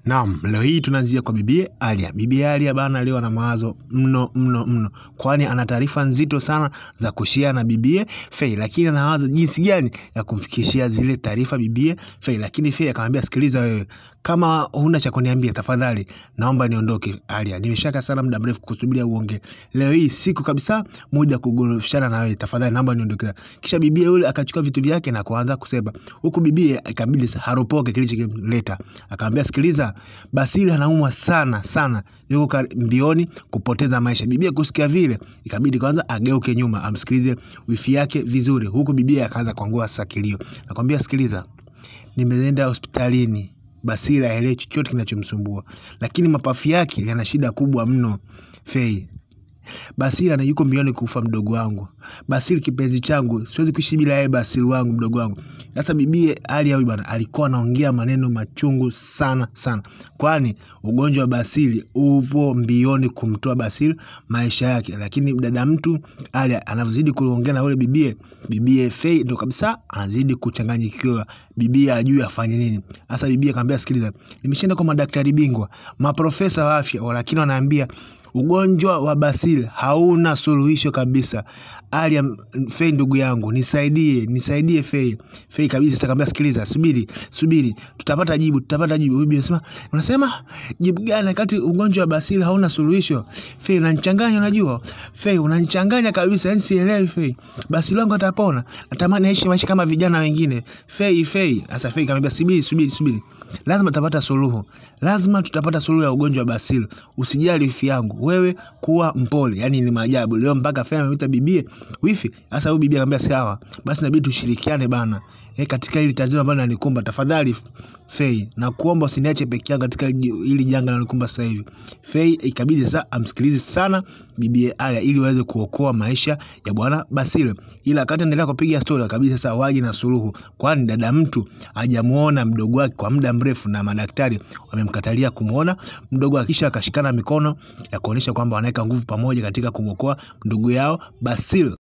Naam, leo hii tunaanzia kwa Bibi Alia. Bibi Alia bana leo ana mawazo mno. Kwani ana taarifa nzito sana za kushare na Bibi Faye, lakini anawaza jinsi gani ya kumfikishia zile taarifa Bibi Faye. Lakini Faye akamwambia, sikiliza wewe, kama huna cha kuniambia tafadhali naomba niondoke Alia. Nimeshaka sana muda mrefu kusubiria uonge. Leo hii siku kabisa muda kugorofishana na wewe, tafadhali naomba niondoke. Kisha Bibi yule akachukua vitu vyake na kuanza kusema. Huku Bibi ikabidi haropoke kilichomleta. Akamwambia, sikiliza, Basili anaumwa sana, yuko mbioni kupoteza maisha. Bibi kusikia vile ikabidi kwanza ageuke nyuma amsikilize wifi yake vizuri. Huku Bibi akaanza kuangua sakilio. Nakwambia, sikiliza, nimeenda hospitalini, Basili haelewi chochote kinachomsumbua, lakini mapafu yake yana shida kubwa mno. Faye, Basili yuko mbioni kufa mdogo wangu. Basili kipenzi changu, siwezi kuishi bila yeye Basili wangu, mdogo wangu. Sasa Bibi Alia huyu bwana alikuwa anaongea maneno machungu sana. Kwani ugonjwa wa Basili upo mbioni kumtoa Basili maisha yake. Lakini dada mtu Alia anazidi kuongea na yule Bibi Faye ndo kabisa anazidi kuchanganyikiwa. Bibi ajui afanye nini. Sasa Bibi akamwambia, sikiliza, nimeshaenda kwa madaktari bingwa, maprofesa wa afya, lakini wanaambia ugonjwa wa Basili hauna suluhisho kabisa. Alia, Faye ndugu yangu, nisaidie Faye. Faye kabisa akamwambia, sikiliza, subiri, tutapata jibu. Bibi anasema, unasema jibu gani kati ugonjwa wa Basili hauna suluhisho? Faye, unanichanganya, unajua Faye, unanichanganya kabisa, yani sielewi Faye. Basili wangu atapona, natamani aishi maisha kama vijana wengine. Faye. Sasa Faye akamwambia, subiri. Lazima tutapata suluhu ya ugonjwa wa Basili. Usijali wifi yangu, wewe kuwa mpole. Yani ni maajabu leo mpaka Faye ameita Bibi wifi. Sasa huyu Bibi akamwambia, sawa basi, inabidi tushirikiane bana katika hili tatizo ambalo linanikumba. Tafadhali Faye, na kuomba usiniache peke yangu katika hili janga linalokumba sasa hivi. Faye ikabidi sasa amsikilize sana Bibi Alia ili waweze kuokoa maisha ya bwana Basili. Ila wakati anaendelea kupiga story kabisa sasa waje na suluhu, kwani dada mtu hajamuona mdogo wake kwa muda mrefu na madaktari wamemkatalia kumuona mdogo wake. Kisha akashikana mikono ya kuonesha kwamba wanaweka nguvu pamoja katika kumokoa ndugu yao Basili.